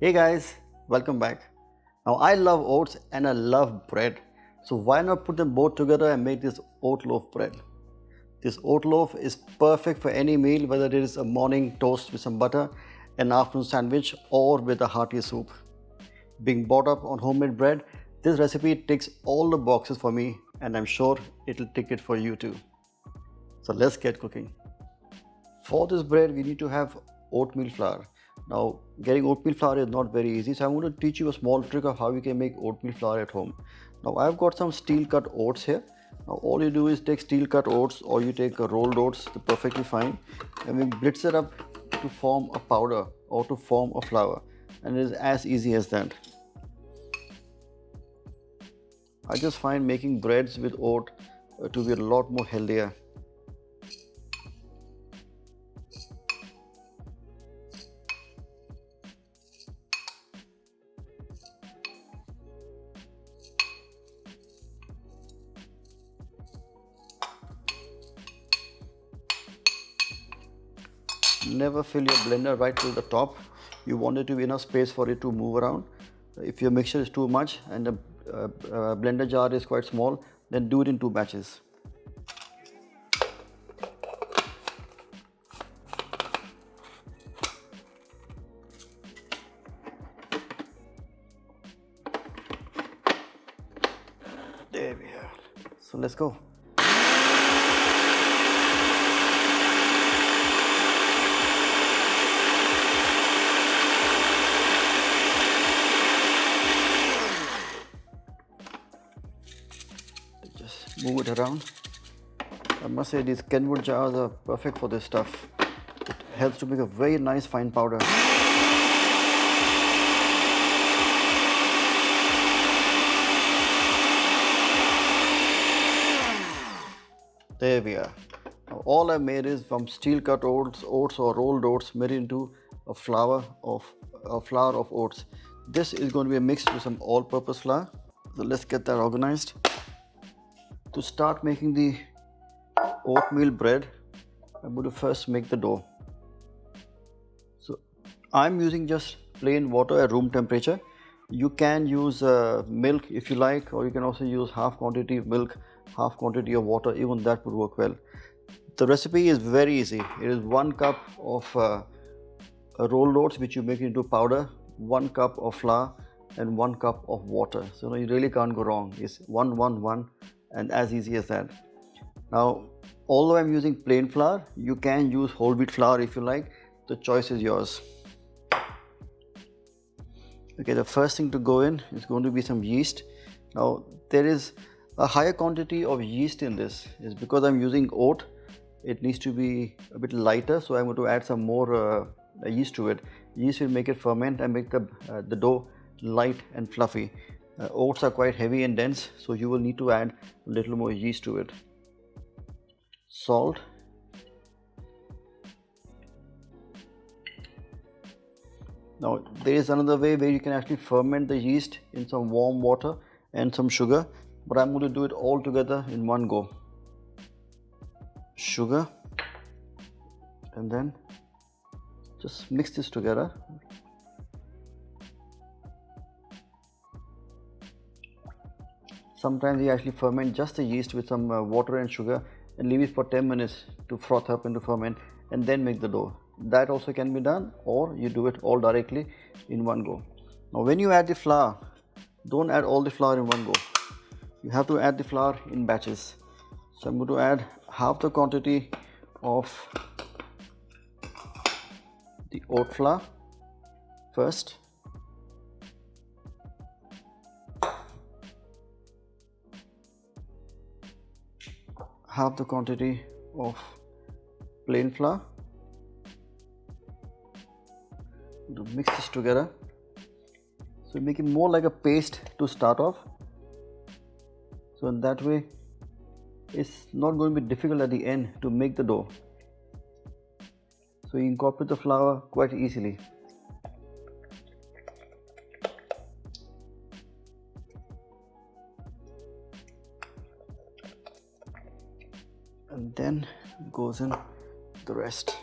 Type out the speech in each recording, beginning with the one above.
Hey guys, welcome back. Now I love oats and I love bread. So why not put them both together and make this oat loaf bread? This oat loaf is perfect for any meal, whether it is a morning toast with some butter, an afternoon sandwich, or with a hearty soup. Being brought up on homemade bread, this recipe ticks all the boxes for me and I'm sure it'll tick it for you too. So let's get cooking. For this bread, we need to have oatmeal flour. Now, getting oatmeal flour is not very easy, so I'm going to teach you a small trick of how you can make oatmeal flour at home. Now, I've got some steel cut oats here. Now, all you do is take steel cut oats or you take rolled oats, they're perfectly fine, and we blitz it up to form a powder or to form a flour, and it is as easy as that. I just find making breads with oat to be a lot more healthier. Never fill your blender right to the top. You want it to be enough space for it to move around. If your mixture is too much and the blender jar is quite small, then do it in two batches. There we are. So let's go. Just move it around. I must say these Kenwood jars are perfect for this stuff. It helps to make a very nice fine powder. There we are. Now all I made is from steel cut oats or rolled oats made into a flour of oats. This is going to be mixed with some all-purpose flour. So let's get that organized. To start making the oatmeal bread, I'm going to first make the dough. So I'm using just plain water at room temperature. You can use milk if you like, or you can also use half quantity of milk, half quantity of water. Even that would work well. The recipe is very easy. It is 1 cup of rolled oats which you make into powder, 1 cup of flour and 1 cup of water. So you really can't go wrong. It's 1 1 1 and as easy as that. Now although I'm using plain flour, you can use whole wheat flour if you like. The choice is yours. Okay, the first thing to go in is going to be some yeast. Now there is a higher quantity of yeast in this. Is because I'm using oat, it needs to be a bit lighter, so I'm going to add some more yeast to it. Yeast will make it ferment and make the dough light and fluffy. Oats are quite heavy and dense, so you will need to add a little more yeast to it. Salt. Now there is another way where you can actually ferment the yeast in some warm water and some sugar, but I'm going to do it all together in one go. Sugar, and then just mix this together. Sometimes we actually ferment just the yeast with some water and sugar and leave it for 10 minutes to froth up and to ferment, and then make the dough. That also can be done, or you do it all directly in one go. Now when you add the flour, don't add all the flour in one go. You have to add the flour in batches. So I'm going to add half the quantity of the oat flour first. Half the quantity of plain flour. To mix this together, so make it more like a paste to start off, so in that way it's not going to be difficult at the end to make the dough, so you incorporate the flour quite easily. And then goes in the rest.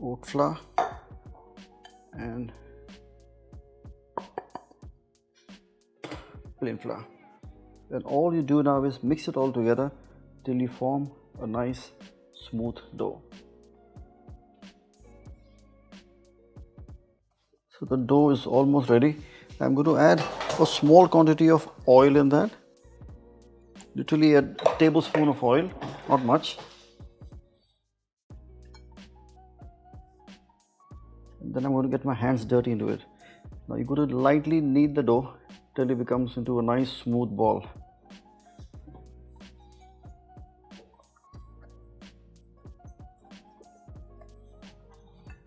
Oat flour and plain flour. And all you do now is mix it all together till you form a nice smooth dough. So the dough is almost ready. I'm going to add a small quantity of oil in that. Literally a tablespoon of oil, not much. And then I'm going to get my hands dirty into it. Now you're going to lightly knead the dough till it becomes into a nice smooth ball.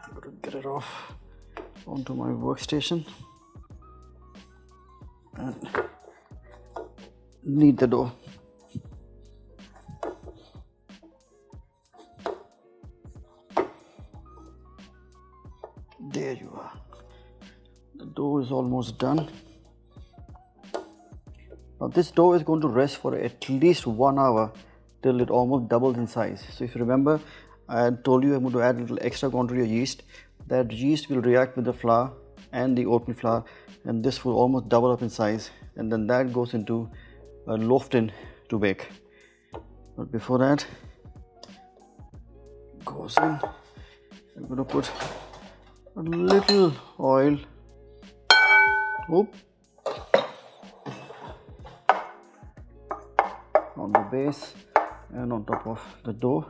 I'm going to get it off onto my workstation and knead the dough. There you are. The dough is almost done. Now this dough is going to rest for at least 1 hour till it almost doubles in size. So if you remember, I had told you I'm going to add a little extra quantity of yeast. That yeast will react with the flour and the oatmeal flour, and this will almost double up in size, and then that goes into a loaf tin to bake. But before that goes in, I'm going to put a little oil. On the base and on top of the dough,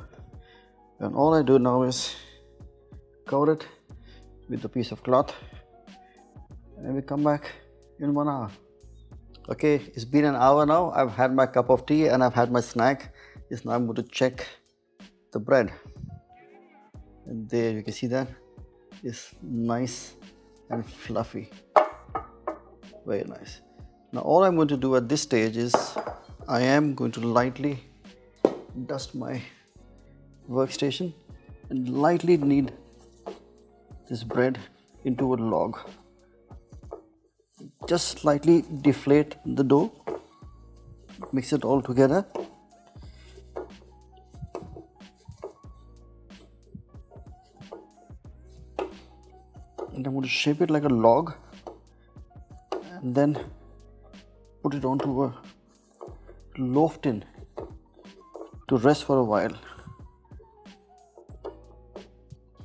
and all I do now is cover it with a piece of cloth, and we come back in 1 hour. Okay, it's been an hour now. I've had my cup of tea and I've had my snack. Just now I'm going to check the bread, and there you can see that is nice and fluffy, very nice. Now all I'm going to do at this stage is I am going to lightly dust my workstation and lightly knead this bread into a log. Just slightly deflate the dough, mix it all together. And I'm going to shape it like a log and then put it onto a loaf tin to rest for a while.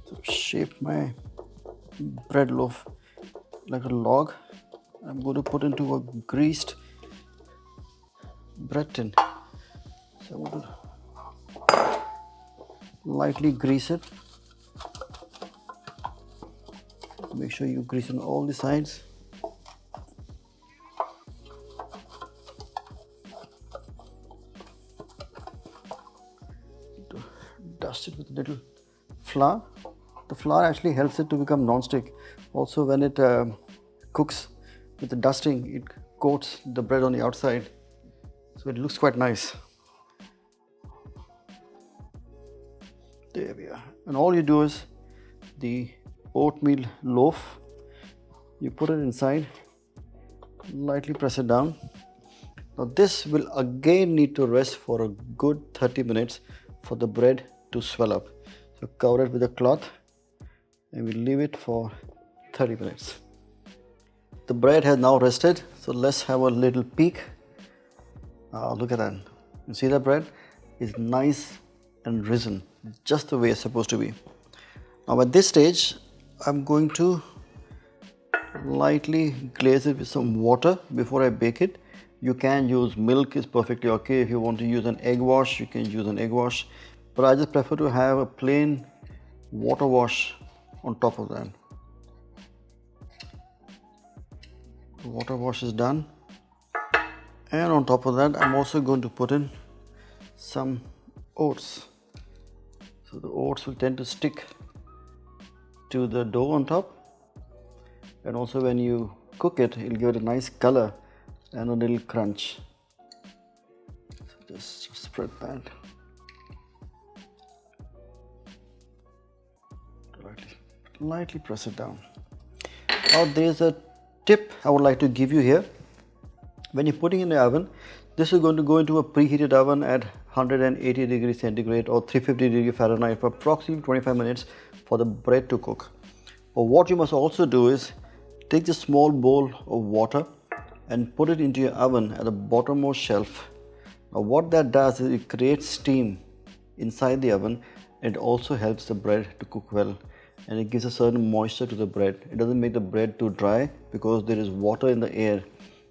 So shape my bread loaf like a log. I'm going to put into a greased bread tin. So I'm going to lightly grease it. Make sure you grease on all the sides. Dust it with a little flour. The flour actually helps it to become non-stick. Also, when it cooks with the dusting, it coats the bread on the outside, so it looks quite nice. There we are. And all you do is the oatmeal loaf, you put it inside, lightly press it down. Now this will again need to rest for a good 30 minutes for the bread to swell up. So cover it with a cloth and we leave it for 30 minutes. The bread has now rested, so let's have a little peek. Look at that. You see the bread is nice and risen, just the way it's supposed to be. Now at this stage, I'm going to lightly glaze it with some water before I bake it. You can use milk, is perfectly okay. If you want to use an egg wash, you can use an egg wash. But I just prefer to have a plain water wash on top of that. The water wash is done. And on top of that, I'm also going to put in some oats. So the oats will tend to stick to the dough on top. And also when you cook it, it'll give it a nice color and a little crunch. So just spread that. Lightly press it down. Now there's a tip I would like to give you here. When you're putting in the oven, this is going to go into a preheated oven at 180 degrees centigrade or 350 degrees Fahrenheit for approximately 25 minutes for the bread to cook. But what you must also do is take this small bowl of water and put it into your oven at the bottommost shelf. Now what that does is it creates steam inside the oven. It also helps the bread to cook well, and it gives a certain moisture to the bread. It doesn't make the bread too dry because there is water in the air.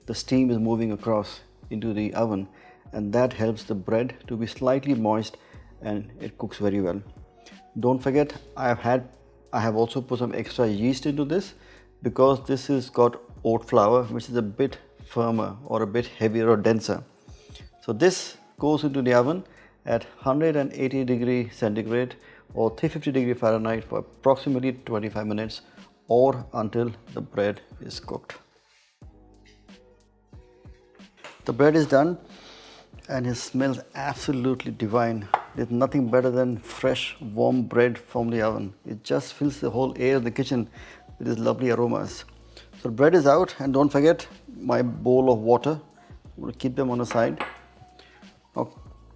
The steam is moving across into the oven, and that helps the bread to be slightly moist, and it cooks very well. Don't forget, I have also put some extra yeast into this because this has got oat flour, which is a bit firmer or a bit heavier or denser. So this goes into the oven at 180 degree centigrade or 350 degree Fahrenheit for approximately 25 minutes or until the bread is cooked. The bread is done and it smells absolutely divine. There's nothing better than fresh warm bread from the oven. It just fills the whole air of the kitchen with these lovely aromas. So the bread is out, and don't forget my bowl of water. I'm going to keep them on the side. Now,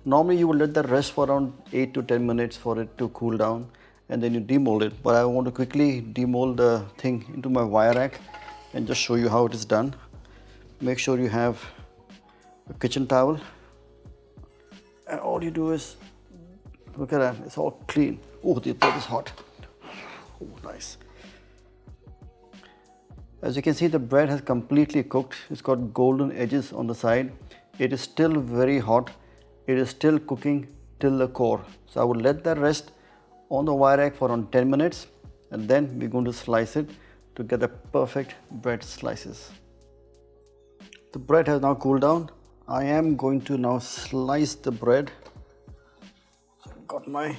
normally you would let that rest for around 8 to 10 minutes for it to cool down, and then you demold it. But I want to quickly demold the thing into my wire rack and just show you how it is done. Make sure you have a kitchen towel, and all you do is, look at that, it's all clean. Oh, the bread is hot. Oh, nice. As you can see, the bread has completely cooked. It's got golden edges on the side. It is still very hot. It is still cooking till the core. So I will let that rest on the wire rack for around 10 minutes, and then we're going to slice it to get the perfect bread slices. The bread has now cooled down. I am going to now slice the bread. So I've got my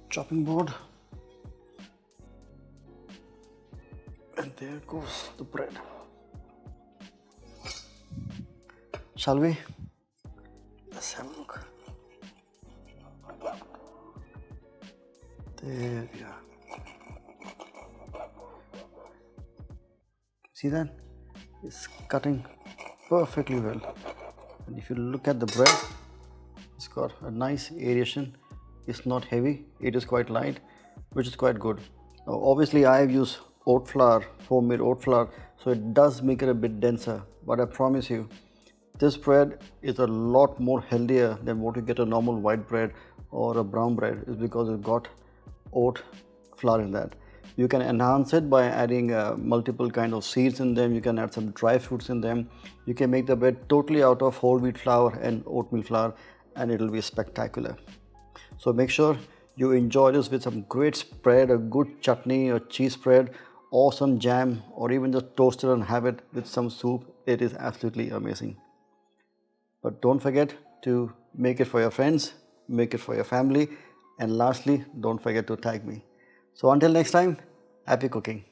chopping board, and there goes the bread. Shall we? Let's have a look. There we are. See that? It's cutting perfectly well. And if you look at the bread, it's got a nice aeration. It's not heavy, it is quite light, which is quite good. Now, obviously I have used oat flour, homemade oat flour, so it does make it a bit denser, but I promise you, this bread is a lot more healthier than what you get a normal white bread or a brown bread. Is because it's got oat flour in that. You can enhance it by adding multiple kind of seeds in them. You can add some dry fruits in them. You can make the bread totally out of whole wheat flour and oatmeal flour, and it will be spectacular. So make sure you enjoy this with some great spread, a good chutney or cheese spread, or some jam, or even just toast it and have it with some soup. It is absolutely amazing. But don't forget to make it for your friends, make it for your family, and lastly, don't forget to tag me. So until next time, happy cooking.